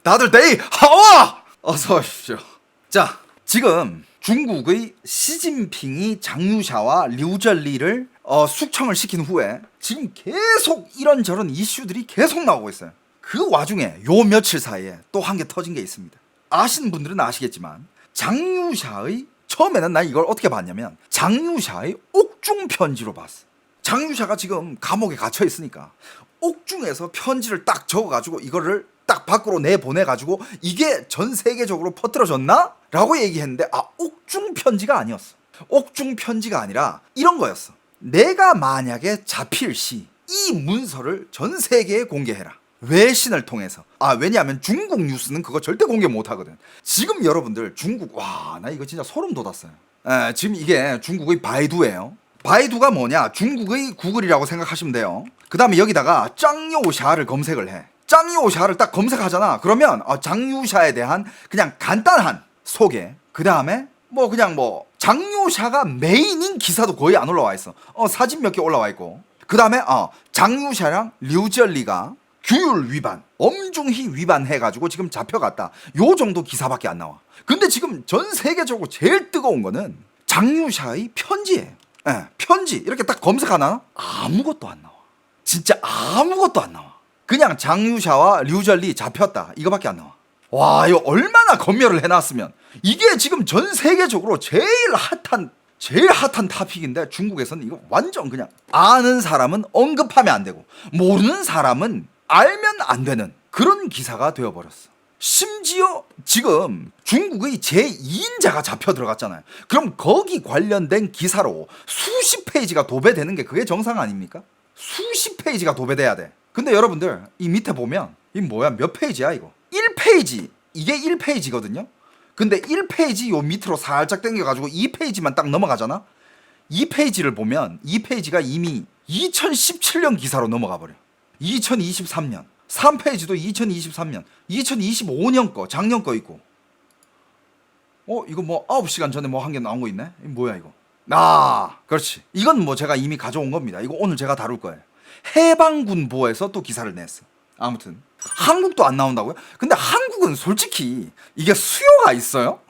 다들 데이 하와! 어서 오십시오. 자, 지금 중국의 시진핑이 장유샤와 류전리를 숙청을 시킨 후에 지금 계속 이런저런 이슈들이 계속 나오고 있어요. 그 와중에 요 며칠 사이에 또 한 개 터진 게 있습니다. 아시는 분들은 아시겠지만 장유샤의, 처음에는 난 이걸 어떻게 봤냐면 장유샤의 옥중 편지로 봤어. 장유샤가 지금 감옥에 갇혀 있으니까 옥중에서 편지를 딱 적어가지고 이거를 딱 밖으로 내보내가지고 이게 전 세계적으로 퍼뜨려졌나? 라고 얘기했는데, 아, 옥중 편지가 아니었어. 옥중 편지가 아니라 이런 거였어. 내가 만약에 잡힐 시 이 문서를 전 세계에 공개해라. 외신을 통해서. 아, 왜냐하면 중국 뉴스는 그거 절대 공개 못 하거든. 지금 여러분들 중국, 와, 나 이거 진짜 소름 돋았어요. 지금 이게 중국의 바이두예요. 바이두가 뭐냐? 중국의 구글이라고 생각하시면 돼요. 그 다음에 여기다가 짱요샤를 검색을 해. 짱요샤를 딱 검색하잖아. 그러면 장유샤에 대한 그냥 간단한 소개. 그 다음에 장유샤가 메인인 기사도 거의 안 올라와 있어. 사진 몇 개 올라와 있고. 그 다음에 장유샤랑 류전리가 규율 위반, 엄중히 위반해가지고 지금 잡혀갔다. 요 정도 기사밖에 안 나와. 근데 지금 전 세계적으로 제일 뜨거운 거는 장유샤의 편지예요. 편지 이렇게 딱 검색하나? 아무것도 안 나와. 진짜 아무것도 안 나와. 그냥 장유샤와 류전리 잡혔다 이거밖에 안 나와. 와, 이거 얼마나 검열을 해놨으면. 이게 지금 전 세계적으로 제일 핫한 타픽인데 중국에서는 이거 완전 그냥 아는 사람은 언급하면 안 되고 모르는 사람은 알면 안 되는 그런 기사가 되어버렸어. 심지어 지금 중국의 제2인자가 잡혀 들어갔잖아요. 그럼 거기 관련된 기사로 수십 페이지가 도배되는 게 그게 정상 아닙니까? 수십 페이지가 도배돼야 돼. 근데 여러분들 이 밑에 보면 이 뭐야, 몇 페이지야 이거? 1페이지. 이게 1페이지거든요. 근데 1페이지 요 밑으로 살짝 당겨가지고 2페이지만 딱 넘어가잖아. 2페이지를 보면 2페이지가 이미 2017년 기사로 넘어가 버려. 2023년. 3페이지도 2023년, 2025년 거, 작년 거 있고. 이거 뭐 9시간 전에 뭐 한 개 나온 거 있네? 이거 뭐야 이거? 그렇지. 이건 뭐 제가 이미 가져온 겁니다. 이거 오늘 제가 다룰 거예요. 해방군보에서 또 기사를 냈어. 아무튼 한국도 안 나온다고요? 근데 한국은 솔직히 이게 수요가 있어요?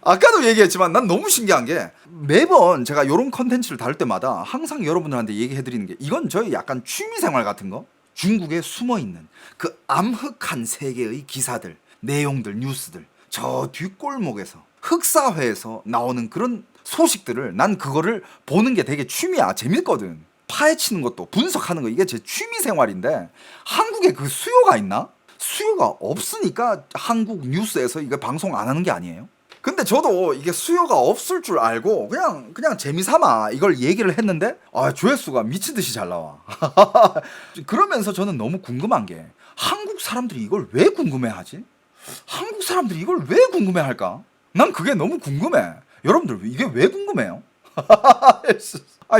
아까도 얘기했지만 난 너무 신기한 게 매번 제가 이런 컨텐츠를 다룰 때마다 항상 여러분들한테 얘기해드리는 게 이건 저희 약간 취미생활 같은 거, 중국에 숨어있는 그 암흑한 세계의 기사들, 내용들, 뉴스들, 저 뒷골목에서 흑사회에서 나오는 그런 소식들을 난 그거를 보는 게 되게 취미야. 재밌거든. 파헤치는 것도 분석하는 거 이게 제 취미 생활인데 한국에 그 수요가 있나? 수요가 없으니까 한국 뉴스에서 이거 방송 안 하는 게 아니에요? 근데 저도 이게 수요가 없을 줄 알고 그냥 재미삼아 이걸 얘기를 했는데 조회수가 미친 듯이 잘 나와. 그러면서 저는 너무 궁금한 게 한국 사람들이 이걸 왜 궁금해하지? 한국 사람들이 이걸 왜 궁금해할까? 난 그게 너무 궁금해. 여러분들 이게 왜 궁금해요?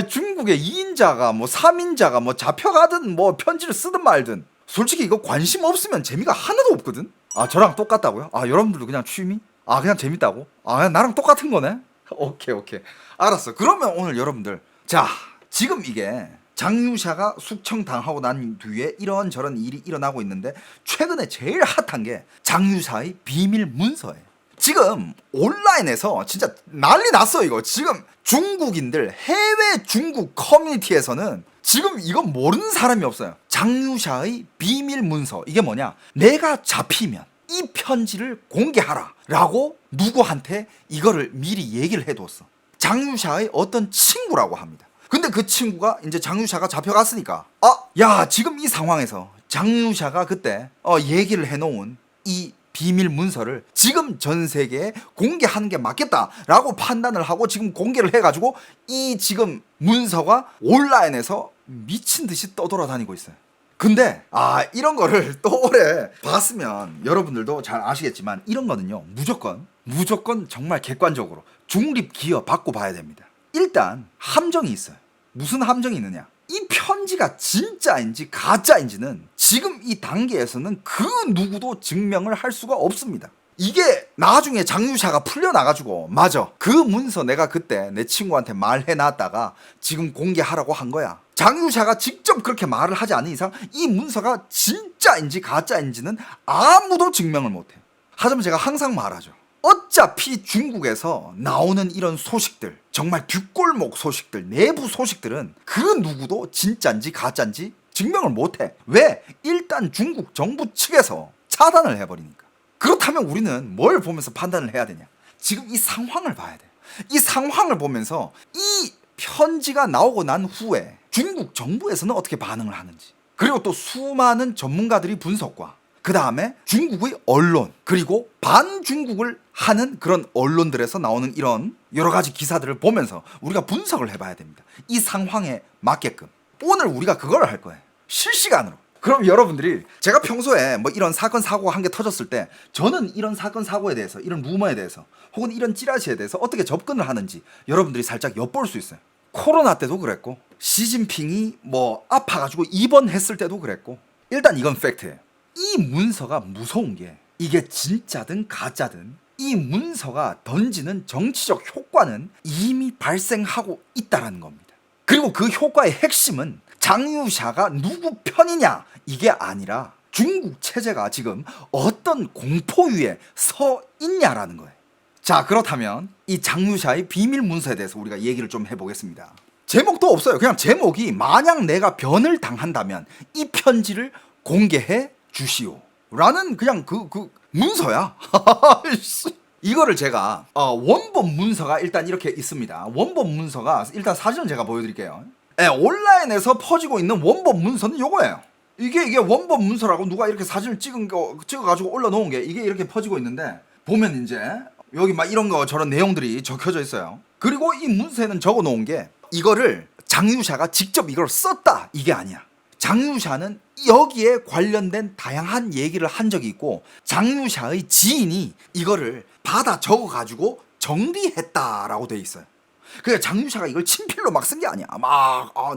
중국의 2인자가 뭐 3인자가 뭐 잡혀가든 뭐 편지를 쓰든 말든 솔직히 이거 관심 없으면 재미가 하나도 없거든. 저랑 똑같다고요? 여러분들도 그냥 취미? 그냥 재밌다고? 그냥 나랑 똑같은 거네? 오케이 알았어. 그러면 오늘 여러분들, 자, 지금 이게 장유샤가 숙청당하고 난 뒤에 이런저런 일이 일어나고 있는데 최근에 제일 핫한 게 장유샤의 비밀 문서예요. 지금 온라인에서 진짜 난리 났어. 이거 지금 중국인들, 해외 중국 커뮤니티에서는 지금 이거 모르는 사람이 없어요. 장유샤의 비밀 문서, 이게 뭐냐, 내가 잡히면 이 편지를 공개하라 라고 누구한테 이거를 미리 얘기를 해뒀어. 장유샤의 어떤 친구라고 합니다. 근데 그 친구가 이제 장유샤가 잡혀갔으니까 야, 지금 이 상황에서 장유샤가 그때 얘기를 해놓은 이 비밀 문서를 지금 전 세계에 공개하는 게 맞겠다라고 판단을 하고 지금 공개를 해가지고 이 지금 문서가 온라인에서 미친 듯이 떠돌아다니고 있어요. 근데 이런 거를 또 오래 봤으면 여러분들도 잘 아시겠지만 이런 거는요 무조건 정말 객관적으로 중립 기여 받고 봐야 됩니다. 일단 함정이 있어요. 무슨 함정이 있느냐, 이 편지가 진짜인지 가짜인지는 지금 이 단계에서는 그 누구도 증명을 할 수가 없습니다. 이게 나중에 장유샤가 풀려나가지고 맞아 그 문서 내가 그때 내 친구한테 말해놨다가 지금 공개하라고 한 거야. 장유샤가 직접 그렇게 말을 하지 않은 이상 이 문서가 진짜인지 가짜인지는 아무도 증명을 못해. 하지만 제가 항상 말하죠. 어차피 중국에서 나오는 이런 소식들, 정말 뒷골목 소식들, 내부 소식들은 그 누구도 진짜인지 가짜인지 증명을 못해. 왜? 일단 중국 정부 측에서 차단을 해버리니까. 그렇다면 우리는 뭘 보면서 판단을 해야 되냐? 지금 이 상황을 봐야 돼. 이 상황을 보면서 이 편지가 나오고 난 후에 중국 정부에서는 어떻게 반응을 하는지, 그리고 또 수많은 전문가들이 분석과 그 다음에 중국의 언론, 그리고 반중국을 하는 그런 언론들에서 나오는 이런 여러 가지 기사들을 보면서 우리가 분석을 해봐야 됩니다. 이 상황에 맞게끔. 오늘 우리가 그걸 할 거예요. 실시간으로. 그럼 여러분들이 제가 평소에 뭐 이런 사건 사고가 한 개 터졌을 때 저는 이런 사건 사고에 대해서, 이런 루머에 대해서, 혹은 이런 찌라시에 대해서 어떻게 접근을 하는지 여러분들이 살짝 엿볼 수 있어요. 코로나 때도 그랬고, 시진핑이 뭐 아파가지고 입원했을 때도 그랬고. 일단 이건 팩트예요. 이 문서가 무서운 게 이게 진짜든 가짜든 이 문서가 던지는 정치적 효과는 이미 발생하고 있다라는 겁니다. 그리고 그 효과의 핵심은 장유샤가 누구 편이냐 이게 아니라 중국 체제가 지금 어떤 공포 위에 서 있냐라는 거예요. 자, 그렇다면 이 장유샤의 비밀 문서에 대해서 우리가 얘기를 좀 해보겠습니다. 제목도 없어요. 그냥 제목이 만약 내가 변을 당한다면 이 편지를 공개해 주시오 라는 그냥 그 문서야. 이거를 제가 원본 문서가 일단 이렇게 있습니다. 원본 문서가 일단 사진을 제가 보여드릴게요. 네, 온라인에서 퍼지고 있는 원본 문서는 요거예요. 이게 원본 문서라고 누가 이렇게 사진을 찍어가지고 올려놓은 게 이게 이렇게 퍼지고 있는데, 보면 이제 여기 막 이런 거 저런 내용들이 적혀져 있어요. 그리고 이 문서에는 적어 놓은 게 이거를 장유샤가 직접 이걸 썼다 이게 아니야. 장유샤는 여기에 관련된 다양한 얘기를 한 적이 있고, 장유샤의 지인이 이거를 받아 적어가지고 정리했다라고 돼 있어요. 그러니까 장유샤가 이걸 친필로 막 쓴 게 아니야.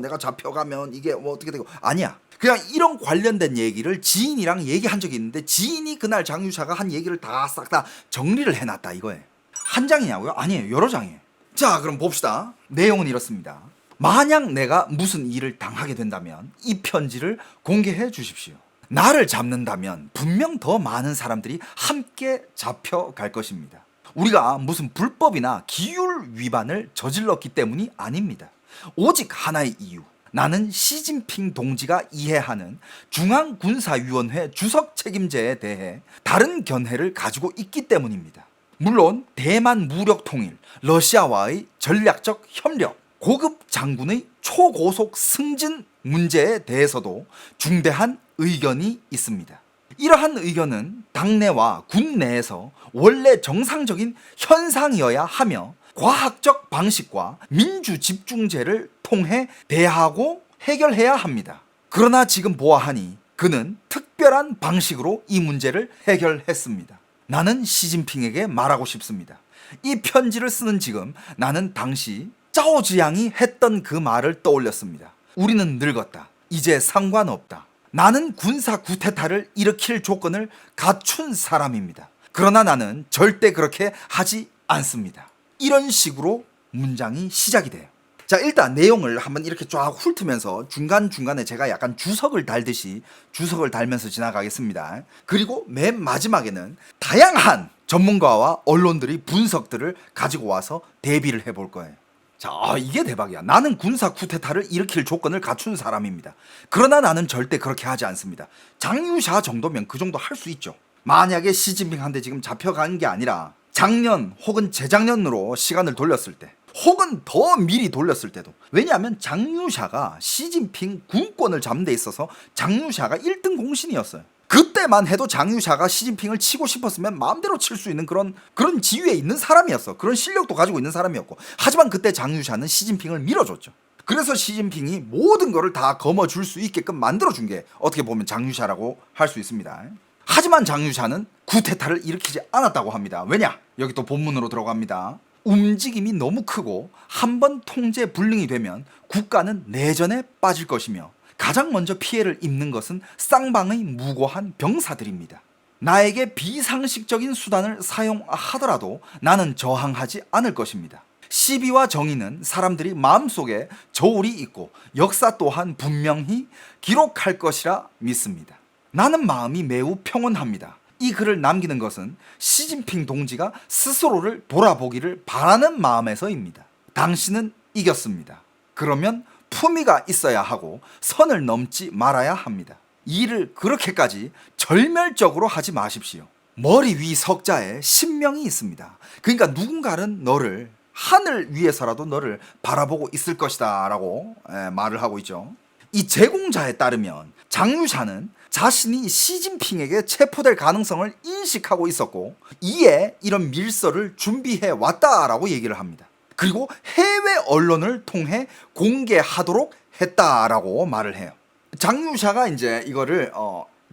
내가 잡혀가면 이게 뭐 어떻게 되고, 아니야. 그냥 이런 관련된 얘기를 지인이랑 얘기한 적이 있는데, 지인이 그날 장유샤가 한 얘기를 다 싹 다 정리를 해놨다 이거예요. 한 장이냐고요? 아니에요, 여러 장이에요. 자, 그럼 봅시다. 내용은 이렇습니다. 만약 내가 무슨 일을 당하게 된다면 이 편지를 공개해 주십시오. 나를 잡는다면 분명 더 많은 사람들이 함께 잡혀갈 것입니다. 우리가 무슨 불법이나 기율 위반을 저질렀기 때문이 아닙니다. 오직 하나의 이유. 나는 시진핑 동지가 이해하는 중앙군사위원회 주석 책임제에 대해 다른 견해를 가지고 있기 때문입니다. 물론 대만 무력 통일, 러시아와의 전략적 협력, 고급 장군의 초고속 승진 문제에 대해서도 중대한 의견이 있습니다. 이러한 의견은 당내와 군 내에서 원래 정상적인 현상이어야 하며 과학적 방식과 민주 집중제를 통해 대하고 해결해야 합니다. 그러나 지금 보아하니 그는 특별한 방식으로 이 문제를 해결했습니다. 나는 시진핑에게 말하고 싶습니다. 이 편지를 쓰는 지금 나는 당시 짜오지양이 했던 그 말을 떠올렸습니다. 우리는 늙었다. 이제 상관없다. 나는 군사 쿠데타를 일으킬 조건을 갖춘 사람입니다. 그러나 나는 절대 그렇게 하지 않습니다. 이런 식으로 문장이 시작이 돼요. 자, 일단 내용을 한번 이렇게 쫙 훑으면서 중간중간에 제가 약간 주석을 달듯이 주석을 달면서 지나가겠습니다. 그리고 맨 마지막에는 다양한 전문가와 언론들이 분석들을 가지고 와서 대비를 해볼 거예요. 자, 이게 대박이야. 나는 군사 쿠데타를 일으킬 조건을 갖춘 사람입니다. 그러나 나는 절대 그렇게 하지 않습니다. 장유샤 정도면 그 정도 할 수 있죠. 만약에 시진핑한테 지금 잡혀간 게 아니라 작년 혹은 재작년으로 시간을 돌렸을 때, 혹은 더 미리 돌렸을 때도, 왜냐하면 장유샤가 시진핑 군권을 잡는 데 있어서 장유샤가 1등 공신이었어요. 그때만 해도 장유샤가 시진핑을 치고 싶었으면 마음대로 칠 수 있는 그런 지위에 있는 사람이었어. 그런 실력도 가지고 있는 사람이었고, 하지만 그때 장유샤는 시진핑을 밀어줬죠. 그래서 시진핑이 모든 거를 다 거머쥘 수 있게끔 만들어준 게 어떻게 보면 장유샤라고 할 수 있습니다. 하지만 장유샤는 쿠데타를 일으키지 않았다고 합니다. 왜냐? 여기 또 본문으로 들어갑니다. 움직임이 너무 크고 한번 통제 불능이 되면 국가는 내전에 빠질 것이며 가장 먼저 피해를 입는 것은 쌍방의 무고한 병사들입니다. 나에게 비상식적인 수단을 사용하더라도 나는 저항하지 않을 것입니다. 시비와 정의는 사람들이 마음속에 저울이 있고 역사 또한 분명히 기록할 것이라 믿습니다. 나는 마음이 매우 평온합니다. 이 글을 남기는 것은 시진핑 동지가 스스로를 돌아보기를 바라는 마음에서입니다. 당신은 이겼습니다. 그러면 품위가 있어야 하고 선을 넘지 말아야 합니다. 일을 그렇게까지 절멸적으로 하지 마십시오. 머리 위 석자에 신명이 있습니다. 그러니까 누군가는 너를 하늘 위에서라도 너를 바라보고 있을 것이다 라고 말을 하고 있죠. 이 제공자에 따르면 장유샤는 자신이 시진핑에게 체포될 가능성을 인식하고 있었고 이에 이런 밀서를 준비해 왔다라고 얘기를 합니다. 그리고 해외 언론을 통해 공개하도록 했다라고 말을 해요. 장유샤가 이제 이거를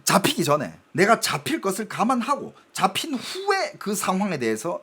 잡히기 전에 내가 잡힐 것을 감안하고 잡힌 후에 그 상황에 대해서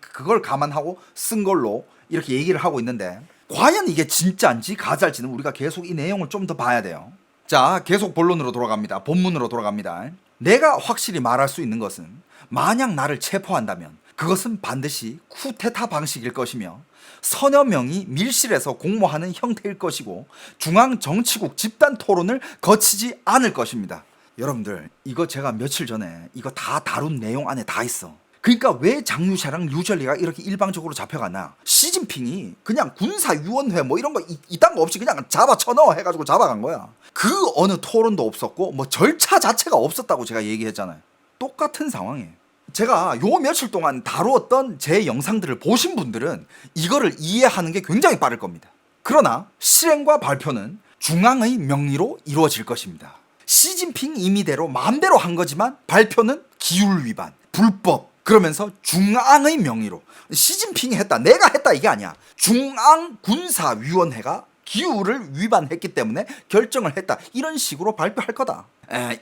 그걸 감안하고 쓴 걸로 이렇게 얘기를 하고 있는데 과연 이게 진짜인지 가짜인지는 우리가 계속 이 내용을 좀 더 봐야 돼요. 자, 계속 본론으로 돌아갑니다. 본문으로 돌아갑니다. 내가 확실히 말할 수 있는 것은 만약 나를 체포한다면 그것은 반드시 쿠데타 방식일 것이며 서너 명이 밀실에서 공모하는 형태일 것이고 중앙정치국 집단 토론을 거치지 않을 것입니다. 여러분들 이거 제가 며칠 전에 이거 다 다룬 내용 안에 다 있어. 그러니까 왜 장유샤랑 류절리가 이렇게 일방적으로 잡혀갔나? 시진핑이 그냥 군사위원회 뭐 이런 거 이딴 거 없이 그냥 잡아 쳐넣어 해가지고 잡아간 거야. 그 어느 토론도 없었고 뭐 절차 자체가 없었다고 제가 얘기했잖아요. 똑같은 상황이에요. 제가 요 며칠 동안 다루었던 제 영상들을 보신 분들은 이거를 이해하는 게 굉장히 빠를 겁니다. 그러나 실행과 발표는 중앙의 명리로 이루어질 것입니다. 시진핑 임의대로 마음대로 한 거지만 발표는 기율 위반, 불법, 그러면서 중앙의 명의로 시진핑이 했다, 내가 했다 이게 아니야. 중앙군사위원회가 기율을 위반했기 때문에 결정을 했다, 이런 식으로 발표할 거다.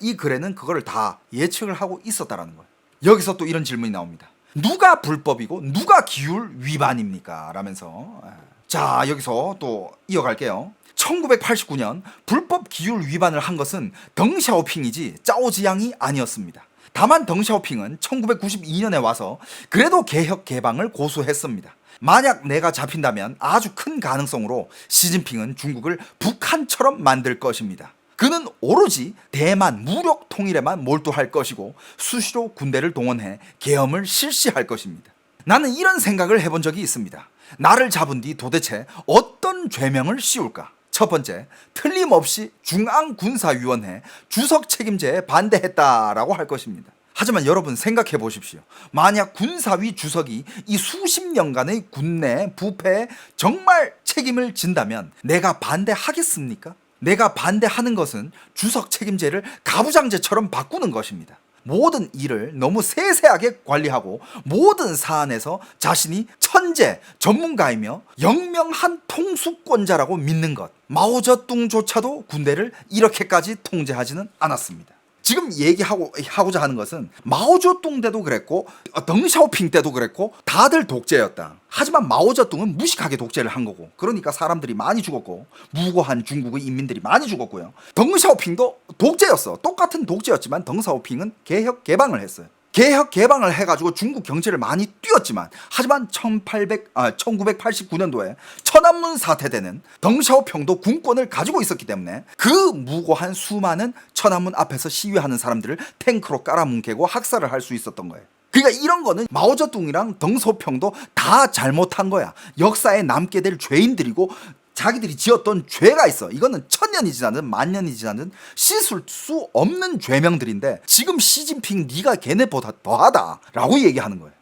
이 글에는 그거를 다 예측을 하고 있었다라는 거예요. 여기서 또 이런 질문이 나옵니다. 누가 불법이고 누가 기율 위반입니까? 라면서 자, 여기서 또 이어갈게요. 1989년 불법 기율 위반을 한 것은 덩샤오핑이지 짜오지양이 아니었습니다. 다만 덩샤오핑은 1992년에 와서 그래도 개혁 개방을 고수했습니다. 만약 내가 잡힌다면 아주 큰 가능성으로 시진핑은 중국을 북한처럼 만들 것입니다. 그는 오로지 대만 무력 통일에만 몰두할 것이고 수시로 군대를 동원해 계엄을 실시할 것입니다. 나는 이런 생각을 해본 적이 있습니다. 나를 잡은 뒤 도대체 어떤 죄명을 씌울까? 첫 번째, 틀림없이 중앙군사위원회 주석 책임제에 반대했다라고 할 것입니다. 하지만 여러분 생각해 보십시오. 만약 군사위 주석이 이 수십 년간의 군내 부패에 정말 책임을 진다면 내가 반대하겠습니까? 내가 반대하는 것은 주석 책임제를 가부장제처럼 바꾸는 것입니다. 모든 일을 너무 세세하게 관리하고 모든 사안에서 자신이 천재, 전문가이며 영명한 통수권자라고 믿는 것. 마오쩌둥조차도 군대를 이렇게까지 통제하지는 않았습니다. 지금 얘기하고자 하는 것은 마오쩌둥 때도 그랬고 덩샤오핑 때도 그랬고 다들 독재였다. 하지만 마오쩌둥은 무식하게 독재를 한 거고 그러니까 사람들이 많이 죽었고 무고한 중국의 인민들이 많이 죽었고요. 덩샤오핑도 독재였어. 똑같은 독재였지만 덩샤오핑은 개혁 개방을 했어요. 개혁 개방을 해가지고 중국 경제를 많이 띄웠지만 하지만 1989년도에 천안문 사태 때는 덩샤오핑도 군권을 가지고 있었기 때문에 그 무고한 수많은 천안문 앞에서 시위하는 사람들을 탱크로 깔아뭉개고 학살을 할 수 있었던 거예요. 그러니까 이런 거는 마오쩌둥이랑 덩샤오핑도 다 잘못한 거야. 역사에 남게 될 죄인들이고 자기들이 지었던 죄가 있어. 이거는 1000년이 지나든 만년이 지나든 씻을 수 없는 죄명들인데 지금 시진핑 네가 걔네보다 더하다 라고 얘기하는 거예요.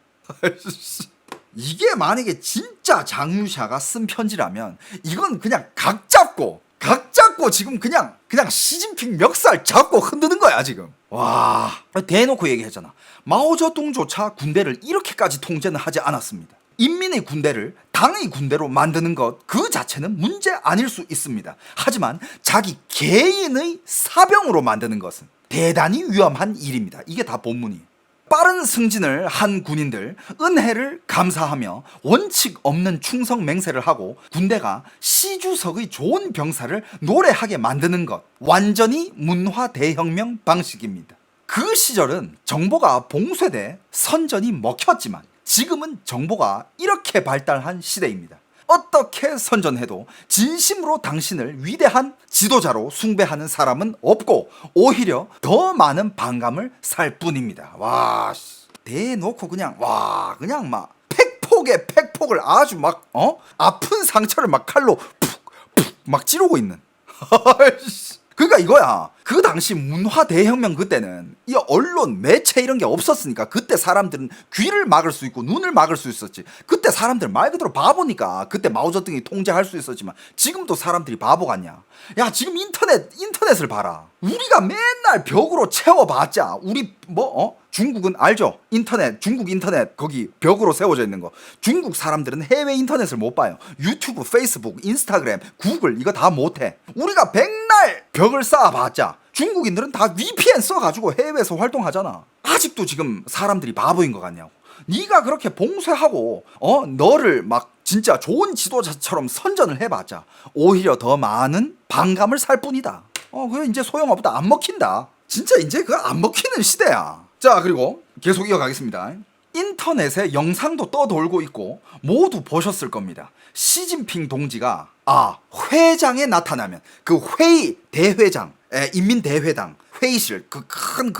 이게 만약에 진짜 장유샤가 쓴 편지라면 이건 그냥 각 잡고 지금 그냥 시진핑 멱살 잡고 흔드는 거야 지금. 와, 대놓고 얘기했잖아. 마오쩌둥조차 군대를 이렇게까지 통제는 하지 않았습니다. 인민의 군대를 당의 군대로 만드는 것 그 자체는 문제 아닐 수 있습니다. 하지만 자기 개인의 사병으로 만드는 것은 대단히 위험한 일입니다. 이게 다 본문이에요. 빠른 승진을 한 군인들 은혜를 감사하며 원칙 없는 충성 맹세를 하고 군대가 시주석의 좋은 병사를 노래하게 만드는 것 완전히 문화 대혁명 방식입니다. 그 시절은 정보가 봉쇄돼 선전이 먹혔지만 지금은 정보가 이렇게 발달한 시대입니다. 어떻게 선전해도 진심으로 당신을 위대한 지도자로 숭배하는 사람은 없고 오히려 더 많은 반감을 살 뿐입니다. 와, 대놓고 그냥 그냥 막 팩폭에 팩폭을 아주 막 아픈 상처를 막 칼로 푹푹 막 찌르고 있는. 그러니까 이거야. 그 당시 문화 대혁명 그때는 이 언론, 매체 이런 게 없었으니까 그때 사람들은 귀를 막을 수 있고 눈을 막을 수 있었지. 그때 사람들 말 그대로 바보니까 그때 마오쩌둥이 통제할 수 있었지만 지금도 사람들이 바보 같냐? 야, 지금 인터넷을 봐라. 우리가 맨날 벽으로 채워봤자 우리 중국은 알죠? 중국 인터넷 거기 벽으로 세워져 있는 거. 중국 사람들은 해외 인터넷을 못 봐요. 유튜브, 페이스북, 인스타그램, 구글 이거 다 못해. 우리가 백날 벽을 쌓아봤자 중국인들은 다 VPN 써가지고 해외에서 활동하잖아. 아직도 지금 사람들이 바보인 것 같냐고. 네가 그렇게 봉쇄하고 너를 막 진짜 좋은 지도자처럼 선전을 해봤자 오히려 더 많은 반감을 살 뿐이다. 그거 이제 소용없다. 안 먹힌다. 진짜 이제 그거 안 먹히는 시대야. 자, 그리고 계속 이어가겠습니다. 인터넷에 영상도 떠돌고 있고 모두 보셨을 겁니다. 시진핑 동지가 회장에 나타나면 그 회의 대회장, 인민대회당 회의실 그 큰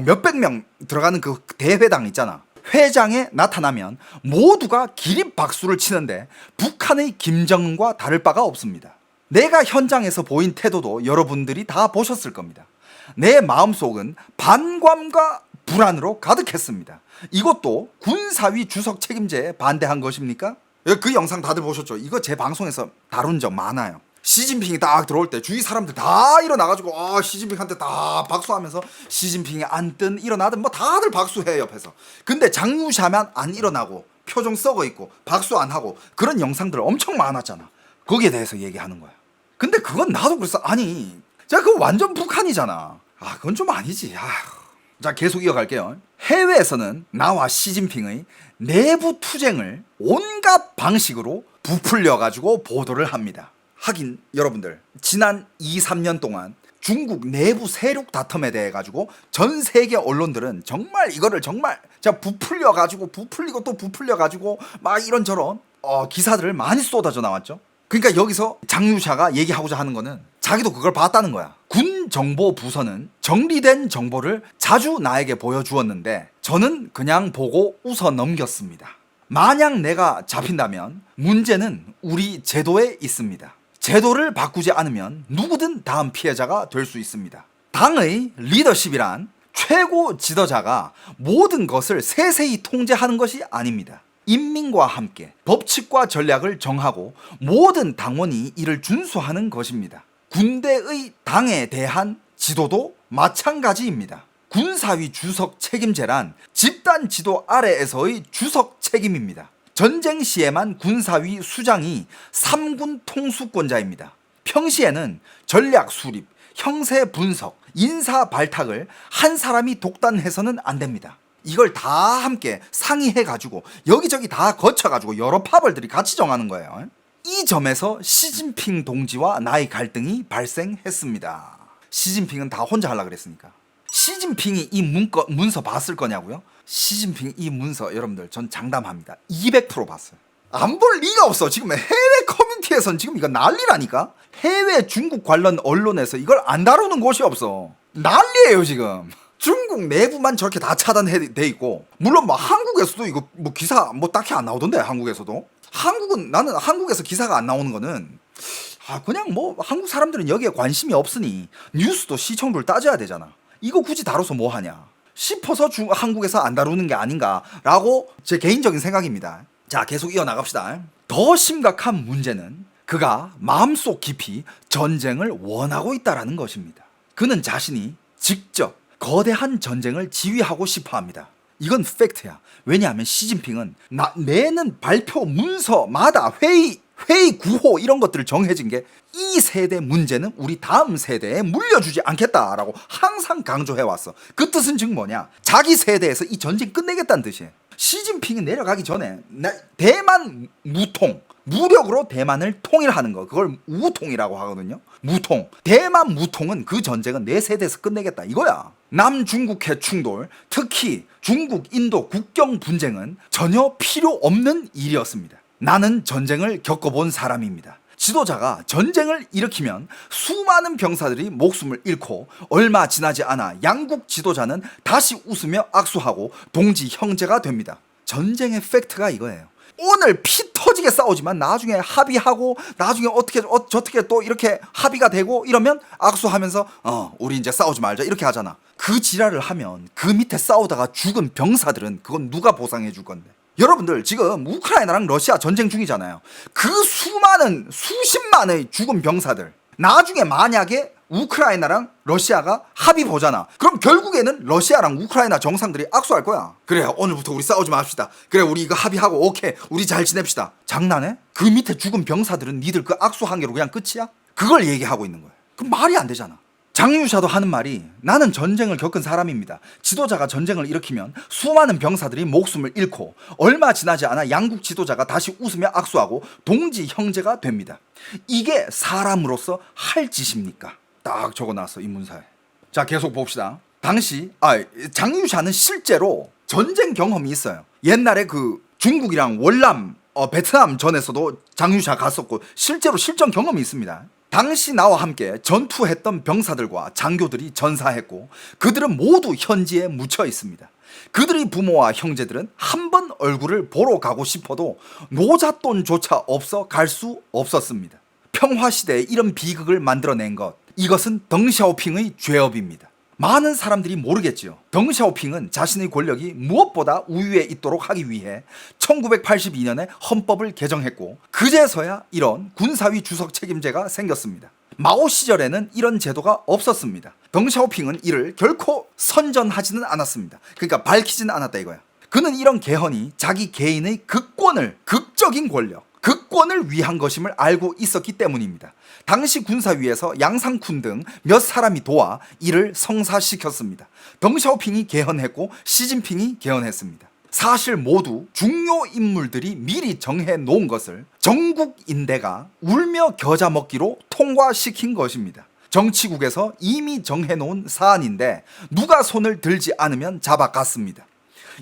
몇백 명 들어가는 그 대회당 있잖아. 회장에 나타나면 모두가 기립 박수를 치는데 북한의 김정은과 다를 바가 없습니다. 내가 현장에서 보인 태도도 여러분들이 다 보셨을 겁니다. 내 마음속은 반감과 불안으로 가득했습니다. 이것도 군사위 주석 책임제에 반대한 것입니까? 그 영상 다들 보셨죠? 이거 제 방송에서 다룬 적 많아요. 시진핑이 딱 들어올 때 주위 사람들 다 일어나가지고 시진핑한테 다 박수하면서 시진핑이 앉든 일어나든 뭐 다들 박수해 옆에서. 근데 장유샤만 안 일어나고 표정 썩어 있고 박수 안 하고 그런 영상들 엄청 많았잖아. 거기에 대해서 얘기하는 거야. 근데 그건 나도 그랬어. 아니 자, 그거 완전 북한이잖아. 그건 좀 아니지. 자, 계속 이어갈게요. 해외에서는 나와 시진핑의 내부 투쟁을 온갖 방식으로 부풀려가지고 보도를 합니다. 하긴 여러분들 지난 2-3년 동안 중국 내부 세력 다툼에 대해 가지고 전 세계 언론들은 정말 이거를 정말 부풀려가지고 부풀리고 또 부풀려가지고 막 이런저런 기사들을 많이 쏟아져 나왔죠. 그러니까 여기서 장유샤가 얘기하고자 하는 거는 자기도 그걸 봤다는 거야. 군 정보 부서는 정리된 정보를 자주 나에게 보여주었는데 저는 그냥 보고 웃어 넘겼습니다. 만약 내가 잡힌다면 문제는 우리 제도에 있습니다. 제도를 바꾸지 않으면 누구든 다음 피해자가 될 수 있습니다. 당의 리더십이란 최고 지도자가 모든 것을 세세히 통제하는 것이 아닙니다. 인민과 함께 법칙과 전략을 정하고 모든 당원이 이를 준수하는 것입니다. 군대의 당에 대한 지도도 마찬가지입니다. 군사위 주석 책임제란 집단 지도 아래에서의 주석 책임입니다. 전쟁 시에만 군사위 수장이 3군 통수권자입니다. 평시에는 전략 수립, 형세 분석, 인사 발탁을 한 사람이 독단해서는 안 됩니다. 이걸 다 함께 상의해가지고 여기저기 다 거쳐가지고 여러 파벌들이 같이 정하는 거예요. 이 점에서 시진핑 동지와 나의 갈등이 발생했습니다. 시진핑은 다 혼자 하려고 그랬으니까. 시진핑이 이 문서 봤을 거냐고요? 시진핑 이 문서 여러분들 전 장담합니다. 200% 봤어요. 안 볼 리가 없어. 지금 해외 커뮤니티에선 지금 이거 난리라니까. 해외 중국 관련 언론에서 이걸 안 다루는 곳이 없어. 난리예요 지금. 중국 내부만 저렇게 다 차단돼 있고, 물론 뭐 한국에서도 이거 뭐 기사 뭐 딱히 안 나오던데. 한국에서도 나는 한국에서 기사가 안 나오는 거는 그냥 뭐 한국 사람들은 여기에 관심이 없으니 뉴스도 시청률 따져야 되잖아. 이거 굳이 다뤄서 뭐 하냐 싶어서 한국에서 안 다루는 게 아닌가라고 제 개인적인 생각입니다. 자, 계속 이어나갑시다. 더 심각한 문제는 그가 마음속 깊이 전쟁을 원하고 있다라는 것입니다. 그는 자신이 직접 거대한 전쟁을 지휘하고 싶어 합니다. 이건 팩트야. 왜냐하면 시진핑은 내는 발표 문서마다 회의 구호 이런 것들을 정해진 게 이 세대 문제는 우리 다음 세대에 물려주지 않겠다라고 항상 강조해왔어. 그 뜻은 즉 뭐냐? 자기 세대에서 이 전쟁 끝내겠다는 뜻이에요. 시진핑이 내려가기 전에 대만 무력으로 대만을 통일하는 거, 그걸 우통이라고 하거든요. 대만 무통은 그 전쟁은 내 세대에서 끝내겠다 이거야. 남중국해 충돌, 특히 중국 인도 국경 분쟁은 전혀 필요 없는 일이었습니다. 나는 전쟁을 겪어본 사람입니다. 지도자가 전쟁을 일으키면 수많은 병사들이 목숨을 잃고 얼마 지나지 않아 양국 지도자는 다시 웃으며 악수하고 동지 형제가 됩니다. 전쟁의 팩트가 이거예요. 오늘 피 터지게 싸우지만 나중에 합의하고 나중에 저떻게 또 이렇게 합의가 되고 이러면 악수하면서 우리 이제 싸우지 말자 이렇게 하잖아. 그 지랄을 하면 그 밑에 싸우다가 죽은 병사들은 그건 누가 보상해 줄 건데. 여러분들 지금 우크라이나랑 러시아 전쟁 중이잖아요. 그 수많은 수십만의 죽은 병사들, 나중에 만약에 우크라이나랑 러시아가 합의 보잖아. 그럼 결국에는 러시아랑 우크라이나 정상들이 악수할 거야. 그래, 오늘부터 우리 싸우지 맙시다. 그래, 우리 이거 합의하고 오케이, 우리 잘 지냅시다. 장난해? 그 밑에 죽은 병사들은 니들 그 악수 한 개로 그냥 끝이야? 그걸 얘기하고 있는 거야. 그럼 말이 안 되잖아. 장유샤도 하는 말이, 나는 전쟁을 겪은 사람입니다. 지도자가 전쟁을 일으키면 수많은 병사들이 목숨을 잃고 얼마 지나지 않아 양국 지도자가 다시 웃으며 악수하고 동지 형제가 됩니다. 이게 사람으로서 할 짓입니까? 딱 적어놨어, 이 문사에. 자, 계속 봅시다. 당시 장유샤는 실제로 전쟁 경험이 있어요. 옛날에 그 중국이랑 월남 베트남 전에서도 장유샤 갔었고 실제로 실전 경험이 있습니다. 당시 나와 함께 전투했던 병사들과 장교들이 전사했고 그들은 모두 현지에 묻혀 있습니다. 그들의 부모와 형제들은 한 번 얼굴을 보러 가고 싶어도 노잣돈조차 없어 갈 수 없었습니다. 평화시대에 이런 비극을 만들어낸 것, 이것은 덩샤오핑의 죄업입니다. 많은 사람들이 모르겠지요. 덩샤오핑은 자신의 권력이 무엇보다 우위에 있도록 하기 위해 1982년에 헌법을 개정했고 그제서야 이런 군사위 주석 책임제가 생겼습니다. 마오 시절에는 이런 제도가 없었습니다. 덩샤오핑은 이를 결코 선전하지는 않았습니다. 그러니까 밝히지는 않았다 이거야. 그는 이런 개헌이 자기 개인의 극적인 권력, 극권을 위한 것임을 알고 있었기 때문입니다. 당시 군사위에서 양상쿤 등 몇 사람이 도와 이를 성사시켰습니다. 덩샤오핑이 개헌했고 시진핑이 개헌했습니다. 사실 모두 중요 인물들이 미리 정해 놓은 것을 정국인대가 울며 겨자 먹기로 통과시킨 것입니다. 정치국에서 이미 정해 놓은 사안인데 누가 손을 들지 않으면 잡아갔습니다.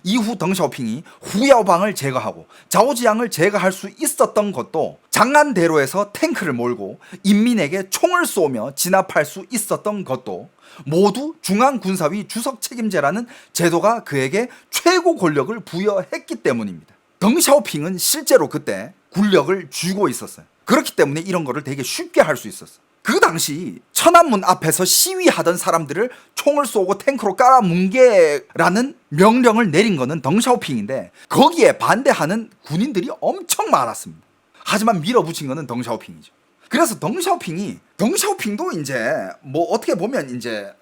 이후 덩샤오핑이 후야오방을 제거하고 자오지양을 제거할 수 있었던 것도 장안대로에서 탱크를 몰고 인민에게 총을 쏘며 진압할 수 있었던 것도 모두 중앙군사위 주석 책임제라는 제도가 그에게 최고 권력을 부여했기 때문입니다. 덩샤오핑은 실제로 그때 권력을 쥐고 있었어요. 그렇기 때문에 이런 거를 되게 쉽게 할 수 있었어. 그 당시 천안문 앞에서 시위하던 사람들을 총을 쏘고 탱크로 깔아뭉개라는 명령을 내린 거는 덩샤오핑인데 거기에 반대하는 군인들이 엄청 많았습니다. 하지만 밀어붙인 거는 덩샤오핑이죠. 그래서 덩샤오핑도 이제 뭐 어떻게 보면 이제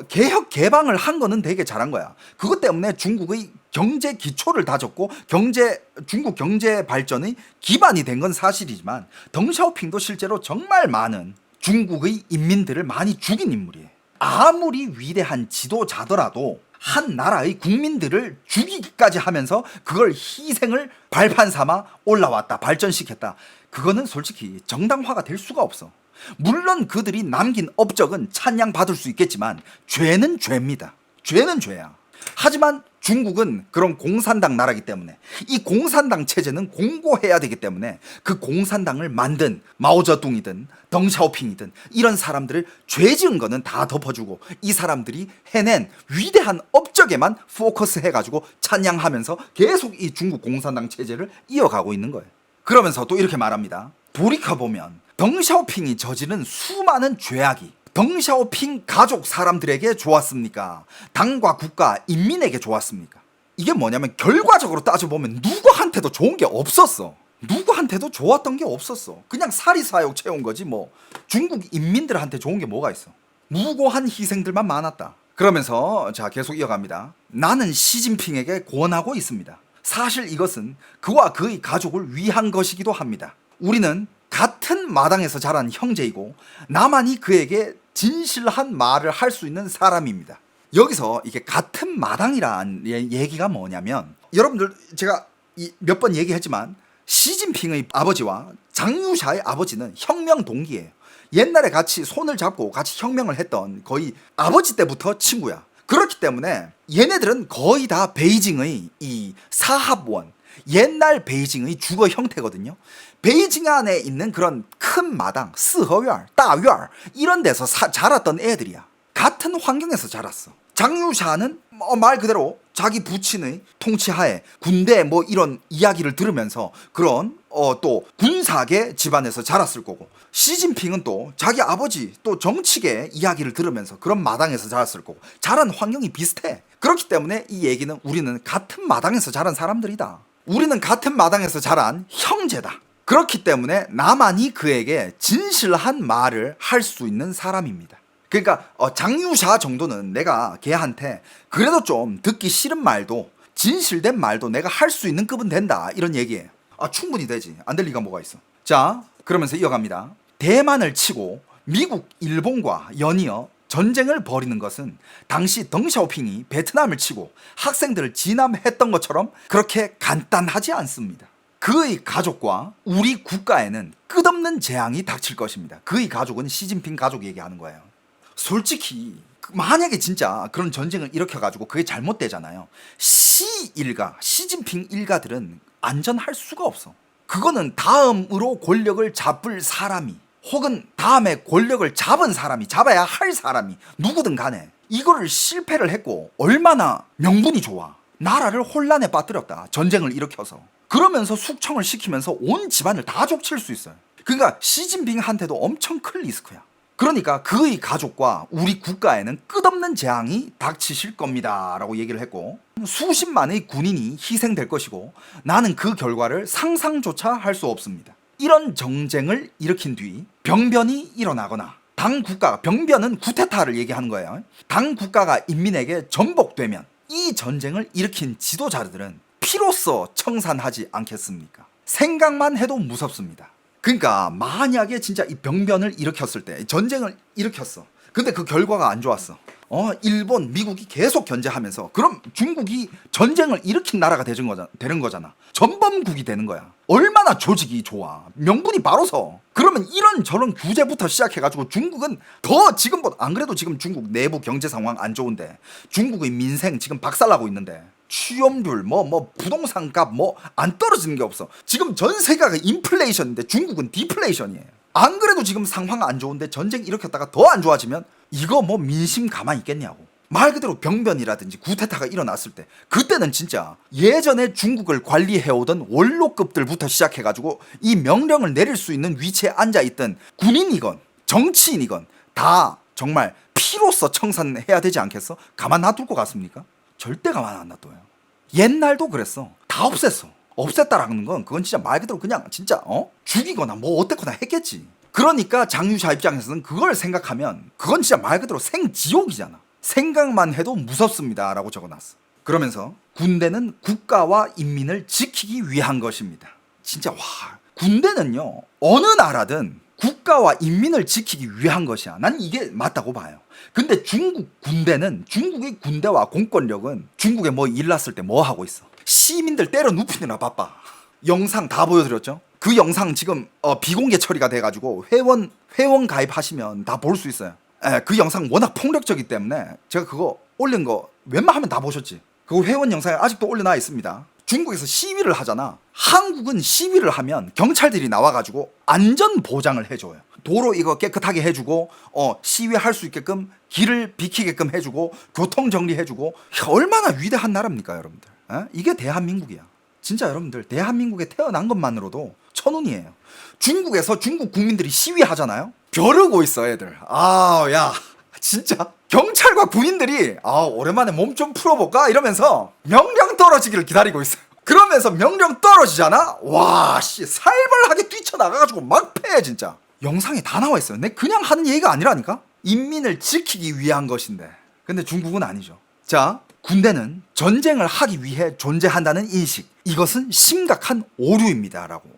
개혁 개방을 한 거는 되게 잘한 거야. 그것 때문에 중국의 경제 기초를 다졌고 중국 경제 발전의 기반이 된 건 사실이지만 덩샤오핑도 실제로 정말 많은 중국의 인민들을 많이 죽인 인물이에요. 아무리 위대한 지도자더라도 한 나라의 국민들을 죽이기까지 하면서 그걸 희생을 발판 삼아 올라왔다, 발전시켰다. 그거는 솔직히 정당화가 될 수가 없어. 물론 그들이 남긴 업적은 찬양받을 수 있겠지만 죄는 죄입니다. 죄는 죄야. 하지만 중국은 그런 공산당 나라이기 때문에 이 공산당 체제는 공고해야 되기 때문에 그 공산당을 만든 마오쩌둥이든 덩샤오핑이든 이런 사람들을 죄 지은 거는 다 덮어주고 이 사람들이 해낸 위대한 업적에만 포커스 해가지고 찬양하면서 계속 이 중국 공산당 체제를 이어가고 있는 거예요. 그러면서 또 이렇게 말합니다. 돌이켜보면 덩샤오핑이 저지른 수많은 죄악이 덩샤오핑 가족 사람들에게 좋았습니까? 당과 국가, 인민에게 좋았습니까? 이게 뭐냐면 결과적으로 따져보면 누구한테도 좋은 게 없었어. 누구한테도 좋았던 게 없었어. 그냥 사리사욕 채운 거지 뭐. 중국 인민들한테 좋은 게 뭐가 있어. 무고한 희생들만 많았다. 그러면서 자 계속 이어갑니다. 나는 시진핑에게 권하고 있습니다. 사실 이것은 그와 그의 가족을 위한 것이기도 합니다. 우리는 같은 마당에서 자란 형제이고 나만이 그에게 진실한 말을 할 수 있는 사람입니다. 여기서 이게 같은 마당이란 얘기가 뭐냐면 여러분들 제가 몇 번 얘기했지만 시진핑의 아버지와 장유샤의 아버지는 혁명 동기예요. 옛날에 같이 손을 잡고 같이 혁명을 했던 거의 아버지 때부터 친구야. 그렇기 때문에 얘네들은 거의 다 베이징의 이 사합원, 옛날 베이징의 주거 형태거든요. 베이징 안에 있는 그런 큰 마당, 스허院, 따院 이런 데서 자랐던 애들이야. 같은 환경에서 자랐어. 장유샤는 말 그대로 자기 부친의 통치하에 군대 뭐 이런 이야기를 들으면서 그런 또 군사계 집안에서 자랐을 거고, 시진핑은 또 자기 아버지 또 정치계 이야기를 들으면서 그런 마당에서 자랐을 거고, 자란 환경이 비슷해. 그렇기 때문에 이 얘기는 우리는 같은 마당에서 자란 사람들이다. 우리는 같은 마당에서 자란 형제다. 그렇기 때문에 나만이 그에게 진실한 말을 할 수 있는 사람입니다. 그러니까 장유샤 정도는 내가 걔한테 그래도 좀 듣기 싫은 말도 진실된 말도 내가 할 수 있는 급은 된다, 이런 얘기예요. 충분히 되지. 안 될 리가 뭐가 있어. 자, 그러면서 이어갑니다. 대만을 치고 미국, 일본과 연이어 전쟁을 벌이는 것은 당시 덩샤오핑이 베트남을 치고 학생들을 진압했던 것처럼 그렇게 간단하지 않습니다. 그의 가족과 우리 국가에는 끝없는 재앙이 닥칠 것입니다. 그의 가족은 시진핑 가족 얘기하는 거예요. 솔직히 만약에 진짜 그런 전쟁을 일으켜가지고 그게 잘못되잖아요. 시진핑 일가들은 안전할 수가 없어. 그거는 다음으로 권력을 잡을 사람이, 혹은 다음에 권력을 잡은 사람이, 잡아야 할 사람이 누구든 간에 이거를 실패를 했고 얼마나 명분이 좋아. 나라를 혼란에 빠뜨렸다, 전쟁을 일으켜서. 그러면서 숙청을 시키면서 온 집안을 다 족칠 수 있어요. 그러니까 시진핑한테도 엄청 큰 리스크야. 그러니까 그의 가족과 우리 국가에는 끝없는 재앙이 닥치실 겁니다 라고 얘기를 했고, 수십만의 군인이 희생될 것이고 나는 그 결과를 상상조차 할 수 없습니다. 이런 정쟁을 일으킨 뒤 병변이 일어나거나 당 국가가, 병변은 쿠데타를 얘기하는 거예요. 당 국가가 인민에게 전복되면 이 전쟁을 일으킨 지도자들은 피로써 청산하지 않겠습니까? 생각만 해도 무섭습니다. 그러니까 만약에 진짜 이 병변을 일으켰을 때, 전쟁을 일으켰어. 근데 그 결과가 안 좋았어. 일본, 미국이 계속 견제하면서, 그럼 중국이 전쟁을 일으킨 나라가 되는 거잖아. 전범국이 되는 거야. 얼마나 조직이 좋아. 명분이 바로 서. 그러면 이런저런 규제부터 시작해가지고 중국은 더 지금보다, 안 그래도 지금 중국 내부 경제 상황 안 좋은데, 중국의 민생 지금 박살나고 있는데, 취업률, 부동산 값 안 떨어지는 게 없어. 지금 전 세계가 인플레이션인데 중국은 디플레이션이에요. 안 그래도 지금 상황 안 좋은데 전쟁 일으켰다가 더 안 좋아지면 이거 민심 가만히 있겠냐고. 말 그대로 병변이라든지 쿠데타가 일어났을 때, 그때는 진짜 예전에 중국을 관리해오던 원로급들부터 시작해가지고 이 명령을 내릴 수 있는 위치에 앉아있던 군인이건 정치인이건 다 정말 피로써 청산해야 되지 않겠어? 가만 놔둘 것 같습니까? 절대 가만 안 놔둬요. 옛날도 그랬어. 다 없앴어. 없앴다라는 건 그건 진짜 말 그대로 그냥 진짜 죽이거나 어땠거나 했겠지. 그러니까 장유샤 입장에서는 그걸 생각하면 그건 진짜 말 그대로 생지옥이잖아. 생각만 해도 무섭습니다 라고 적어놨어. 그러면서 군대는 국가와 인민을 지키기 위한 것입니다. 진짜 군대는요 어느 나라든 국가와 인민을 지키기 위한 것이야. 난 이게 맞다고 봐요. 근데 중국 군대는, 중국의 군대와 공권력은 중국에 일 났을 때 뭐 하고 있어? 시민들 때려 눕히느라 바빠. 영상 다 보여드렸죠? 그 영상 지금 비공개 처리가 돼가지고 회원 가입하시면 다 볼 수 있어요. 그 영상 워낙 폭력적이기 때문에 제가 그거 올린 거 웬만하면 다 보셨지. 그 회원 영상에 아직도 올려놔 있습니다. 중국에서 시위를 하잖아. 한국은 시위를 하면 경찰들이 나와가지고 안전 보장을 해줘요. 도로 이거 깨끗하게 해주고 시위할 수 있게끔 길을 비키게끔 해주고 교통 정리해주고. 얼마나 위대한 나라입니까 여러분들. 이게 대한민국이야. 진짜 여러분들 대한민국에 태어난 것만으로도 천운이에요. 중국에서 중국 국민들이 시위하잖아요. 벼르고 있어 애들. 야 진짜 경찰과 군인들이 오랜만에 몸 좀 풀어볼까 이러면서 명령 떨어지기를 기다리고 있어요. 그러면서 명령 떨어지잖아. 살벌하게 뛰쳐나가가지고 막 패. 진짜 영상에 다 나와 있어요. 내 그냥 하는 얘기가 아니라니까. 인민을 지키기 위한 것인데. 근데 중국은 아니죠. 자, 군대는 전쟁을 하기 위해 존재한다는 인식, 이것은 심각한 오류입니다 라고.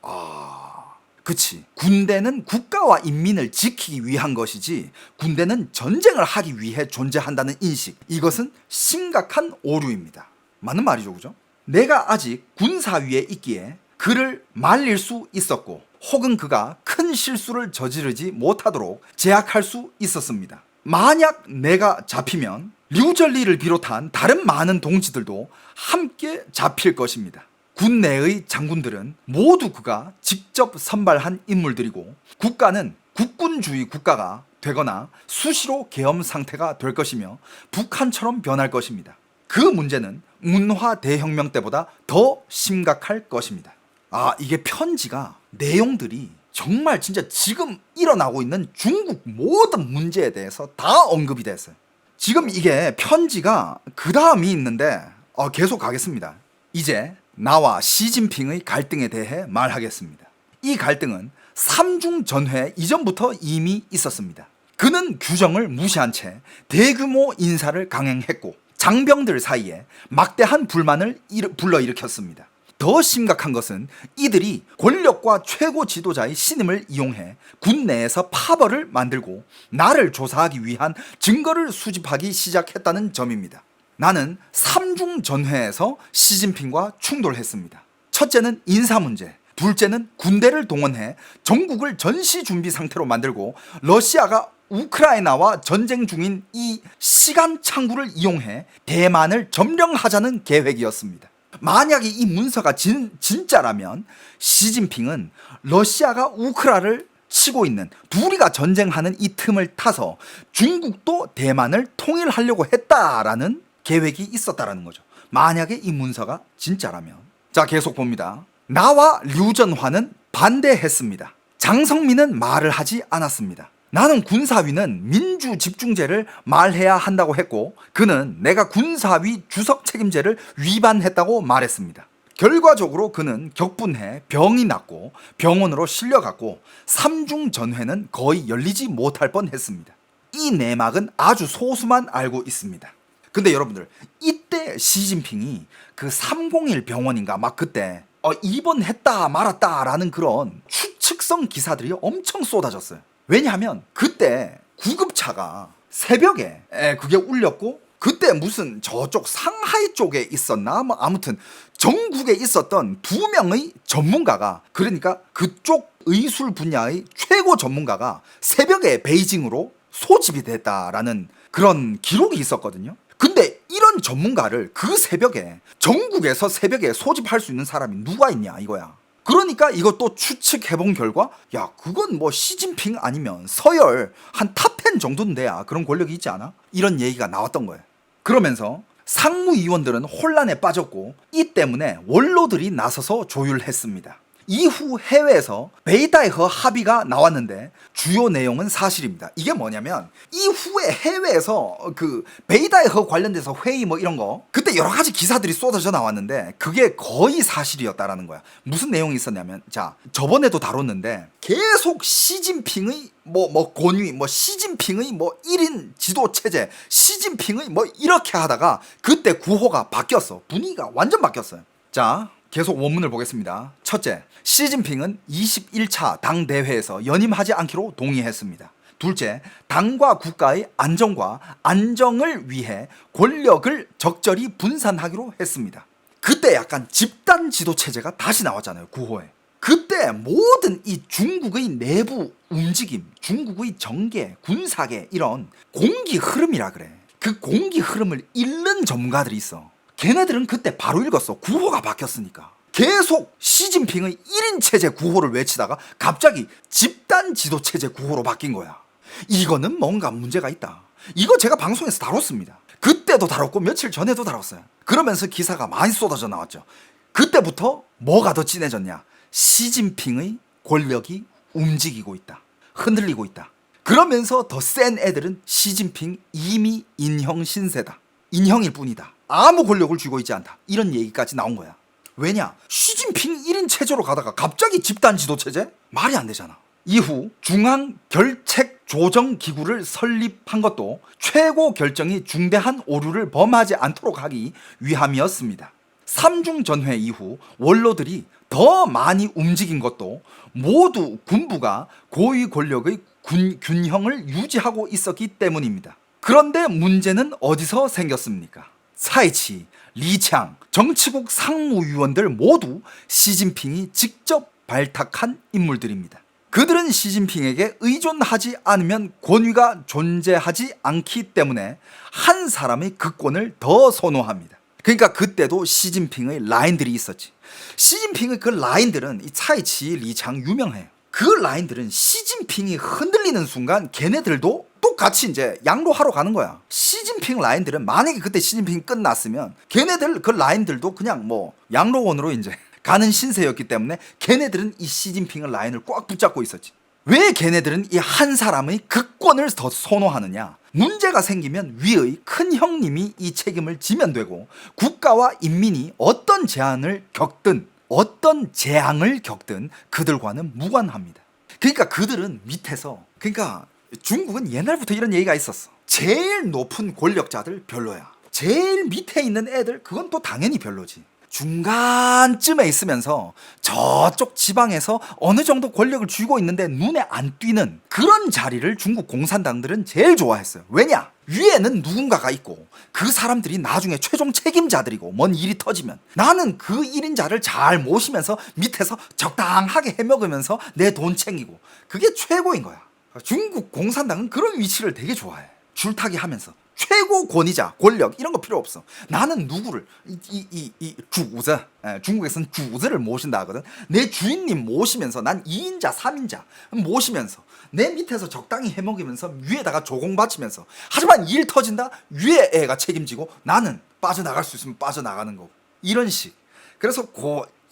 그치. 군대는 국가와 인민을 지키기 위한 것이지 군대는 전쟁을 하기 위해 존재한다는 인식, 이것은 심각한 오류입니다. 맞는 말이죠, 그죠? 내가 아직 군사위에 있기에 그를 말릴 수 있었고, 혹은 그가 큰 실수를 저지르지 못하도록 제약할 수 있었습니다. 만약 내가 잡히면 류전리를 비롯한 다른 많은 동지들도 함께 잡힐 것입니다. 군 내의 장군들은 모두 그가 직접 선발한 인물들이고 국가는 국군주의 국가가 되거나 수시로 계엄 상태가 될 것이며 북한처럼 변할 것입니다. 그 문제는 문화 대혁명 때보다 더 심각할 것입니다. 이게 편지가 내용들이 정말 진짜 지금 일어나고 있는 중국 모든 문제에 대해서 다 언급이 됐어요. 지금 이게 편지가 그 다음이 있는데 계속 가겠습니다. 이제 나와 시진핑의 갈등에 대해 말하겠습니다. 이 갈등은 삼중전회 이전부터 이미 있었습니다. 그는 규정을 무시한 채 대규모 인사를 강행했고 장병들 사이에 막대한 불만을 불러일으켰습니다. 더 심각한 것은 이들이 권력과 최고 지도자의 신임을 이용해 군 내에서 파벌을 만들고 나를 조사하기 위한 증거를 수집하기 시작했다는 점입니다. 나는 삼중전회에서 시진핑과 충돌했습니다. 첫째는 인사 문제, 둘째는 군대를 동원해 전국을 전시 준비 상태로 만들고 러시아가 우크라이나와 전쟁 중인 이 시간 창구를 이용해 대만을 점령하자는 계획이었습니다. 만약에 이 문서가 진짜라면 시진핑은 러시아가 우크라를 치고 있는 둘이가 전쟁하는 이 틈을 타서 중국도 대만을 통일하려고 했다라는 계획이 있었다라는 거죠. 만약에 이 문서가 진짜라면. 자, 계속 봅니다. 나와 류전화는 반대했습니다. 장성민은 말을 하지 않았습니다. 나는 군사위는 민주집중제를 말해야 한다고 했고 그는 내가 군사위 주석 책임제를 위반했다고 말했습니다. 결과적으로 그는 격분해 병이 났고 병원으로 실려갔고 삼중전회는 거의 열리지 못할 뻔했습니다. 이 내막은 아주 소수만 알고 있습니다. 근데 여러분들 이때 시진핑이 그 301 병원인가 막 그때 입원했다 말았다라는 그런 추측성 기사들이 엄청 쏟아졌어요. 왜냐하면 그때 구급차가 새벽에 그게 울렸고 그때 무슨 저쪽 상하이 쪽에 있었나 뭐 아무튼 전국에 있었던 2명의 전문가가 그러니까 그쪽 의술 분야의 최고 전문가가 새벽에 베이징으로 소집이 됐다라는 그런 기록이 있었거든요. 근데 이런 전문가를 그 새벽에 전국에서 새벽에 소집할 수 있는 사람이 누가 있냐 이거야. 그러니까 이것도 추측해본 결과 야 그건 뭐 시진핑 아니면 서열 한 탑10 정도는 돼야 그런 권력이 있지 않아? 이런 얘기가 나왔던 거예요. 그러면서 상무위원들은 혼란에 빠졌고 이 때문에 원로들이 나서서 조율했습니다. 이후 해외에서 베이다이허 합의가 나왔는데 주요 내용은 사실입니다. 이게 뭐냐면 이후에 해외에서 그 베이다이허 관련돼서 회의 뭐 이런 거 그때 여러 가지 기사들이 쏟아져 나왔는데 그게 거의 사실이었다라는 거야. 무슨 내용이 있었냐면 자 저번에도 다뤘는데 계속 시진핑의 뭐 권위 시진핑의 1인 지도 체제 시진핑의 이렇게 하다가 그때 구호가 바뀌었어. 분위기가 완전 바뀌었어요. 자 계속 원문을 보겠습니다. 첫째, 시진핑은 21차 당대회에서 연임하지 않기로 동의했습니다. 둘째, 당과 국가의 안정과 안정을 위해 권력을 적절히 분산하기로 했습니다. 그때 약간 집단 지도 체제가 다시 나왔잖아요. 구호에. 그때 모든 이 중국의 내부 움직임, 중국의 정계, 군사계 이런 공기 흐름이라 그래. 그 공기 흐름을 읽는 전문가들이 있어. 걔네들은 그때 바로 읽었어. 구호가 바뀌었으니까. 계속 시진핑의 1인 체제 구호를 외치다가 갑자기 집단 지도 체제 구호로 바뀐 거야. 이거는 뭔가 문제가 있다. 이거 제가 방송에서 다뤘습니다. 그때도 다뤘고 며칠 전에도 다뤘어요. 그러면서 기사가 많이 쏟아져 나왔죠. 그때부터 뭐가 더 진해졌냐. 시진핑의 권력이 움직이고 있다. 흔들리고 있다. 그러면서 더 센 애들은 시진핑 이미 인형 신세다. 인형일 뿐이다. 아무 권력을 쥐고 있지 않다. 이런 얘기까지 나온 거야. 왜냐? 시진핑 1인 체제로 가다가 갑자기 집단 지도 체제? 말이 안 되잖아. 이후 중앙결책조정기구를 설립한 것도 최고 결정이 중대한 오류를 범하지 않도록 하기 위함이었습니다. 삼중전회 이후 원로들이 더 많이 움직인 것도 모두 군부가 고위 권력의 균형을 유지하고 있었기 때문입니다. 그런데 문제는 어디서 생겼습니까? 사이치, 리창, 정치국 상무위원들 모두 시진핑이 직접 발탁한 인물들입니다. 그들은 시진핑에게 의존하지 않으면 권위가 존재하지 않기 때문에 한 사람의 극권을 더 선호합니다. 그러니까 그때도 시진핑의 라인들이 있었지. 시진핑의 그 라인들은 이 차이치, 리창 유명해요. 그 라인들은 시진핑이 흔들리는 순간 걔네들도 똑같이 이제 양로하러 가는 거야. 시진핑 라인들은 만약에 그때 시진핑이 끝났으면 걔네들 그 라인들도 그냥 뭐 양로원으로 이제 가는 신세였기 때문에 걔네들은 이 시진핑의 라인을 꽉 붙잡고 있었지. 왜 걔네들은 이 한 사람의 극권을 더 선호하느냐? 문제가 생기면 위의 큰 형님이 이 책임을 지면 되고 국가와 인민이 어떤 재앙을 겪든 그들과는 무관합니다. 그러니까 그들은 밑에서, 그러니까 중국은 옛날부터 이런 얘기가 있었어. 제일 높은 권력자들 별로야. 제일 밑에 있는 애들 그건 또 당연히 별로지. 중간쯤에 있으면서 저쪽 지방에서 어느 정도 권력을 쥐고 있는데 눈에 안 띄는 그런 자리를 중국 공산당들은 제일 좋아했어요. 왜냐? 위에는 누군가가 있고 그 사람들이 나중에 최종 책임자들이고 뭔 일이 터지면 나는 그 1인자를 잘 모시면서 밑에서 적당하게 해먹으면서 내 돈 챙기고 그게 최고인 거야. 중국 공산당은 그런 위치를 되게 좋아해. 줄타기 하면서 최고 권위자, 권력 이런 거 필요 없어. 나는 누구를 주우즈, 중국에서는 주우즈를 모신다 하거든. 내 주인님 모시면서 난 2인자, 3인자 모시면서 내 밑에서 적당히 해먹이면서 위에다가 조공 바치면서, 하지만 일 터진다? 위에 애가 책임지고 나는 빠져나갈 수 있으면 빠져나가는 거고, 이런 식. 그래서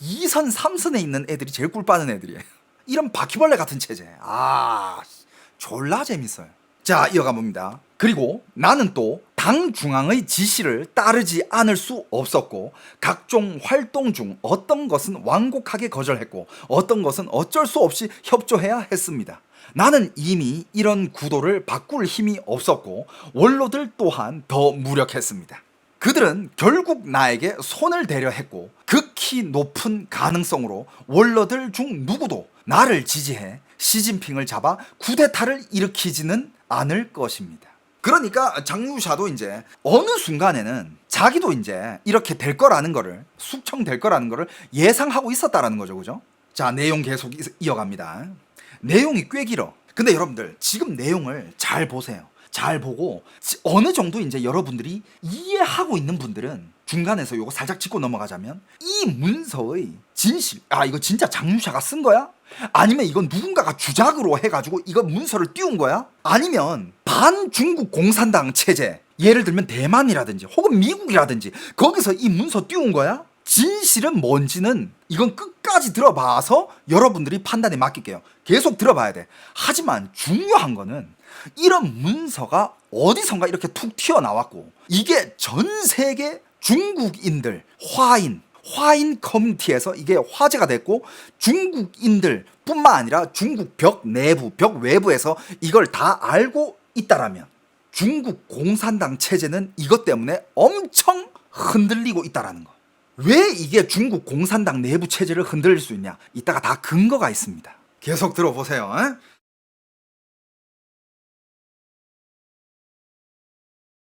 2선, 3선에 있는 애들이 제일 꿀 빠는 애들이에요. 이런 바퀴벌레 같은 체제. 졸라 재밌어요. 자, 이어가 봅니다. 그리고 나는 또 당 중앙의 지시를 따르지 않을 수 없었고 각종 활동 중 어떤 것은 완곡하게 거절했고 어떤 것은 어쩔 수 없이 협조해야 했습니다. 나는 이미 이런 구도를 바꿀 힘이 없었고 원로들 또한 더 무력했습니다. 그들은 결국 나에게 손을 대려 했고 극히 높은 가능성으로 원로들 중 누구도 나를 지지해 시진핑을 잡아 쿠데타를 일으키지는 않을 것입니다. 그러니까 장유샤도 이제 어느 순간에는 자기도 이제 이렇게 될 거라는 거를, 숙청될 거라는 거를 예상하고 있었다라는 거죠. 그죠? 자, 내용 계속 이어갑니다. 내용이 꽤 길어. 근데 여러분들 지금 내용을 잘 보세요. 잘 보고 어느 정도 이제 여러분들이 이해하고 있는 분들은 중간에서 요거 살짝 짚고 넘어가자면, 이 문서의 진실, 이거 진짜 장유샤가 쓴 거야? 아니면 이건 누군가가 주작으로 해가지고 이거 문서를 띄운 거야? 아니면 반중국 공산당 체제, 예를 들면 대만이라든지 혹은 미국이라든지 거기서 이 문서 띄운 거야? 진실은 뭔지는 이건 끝까지 들어봐서 여러분들이 판단에 맡길게요. 계속 들어봐야 돼. 하지만 중요한 거는 이런 문서가 어디선가 이렇게 툭 튀어나왔고 이게 전 세계 중국인들, 화인 커뮤니티에서 이게 화제가 됐고 중국인들 뿐만 아니라 중국 벽 내부, 벽 외부에서 이걸 다 알고 있다라면 중국 공산당 체제는 이것 때문에 엄청 흔들리고 있다라는 거. 왜 이게 중국 공산당 내부 체제를 흔들릴 수 있냐? 이따가 다 근거가 있습니다. 계속 들어보세요.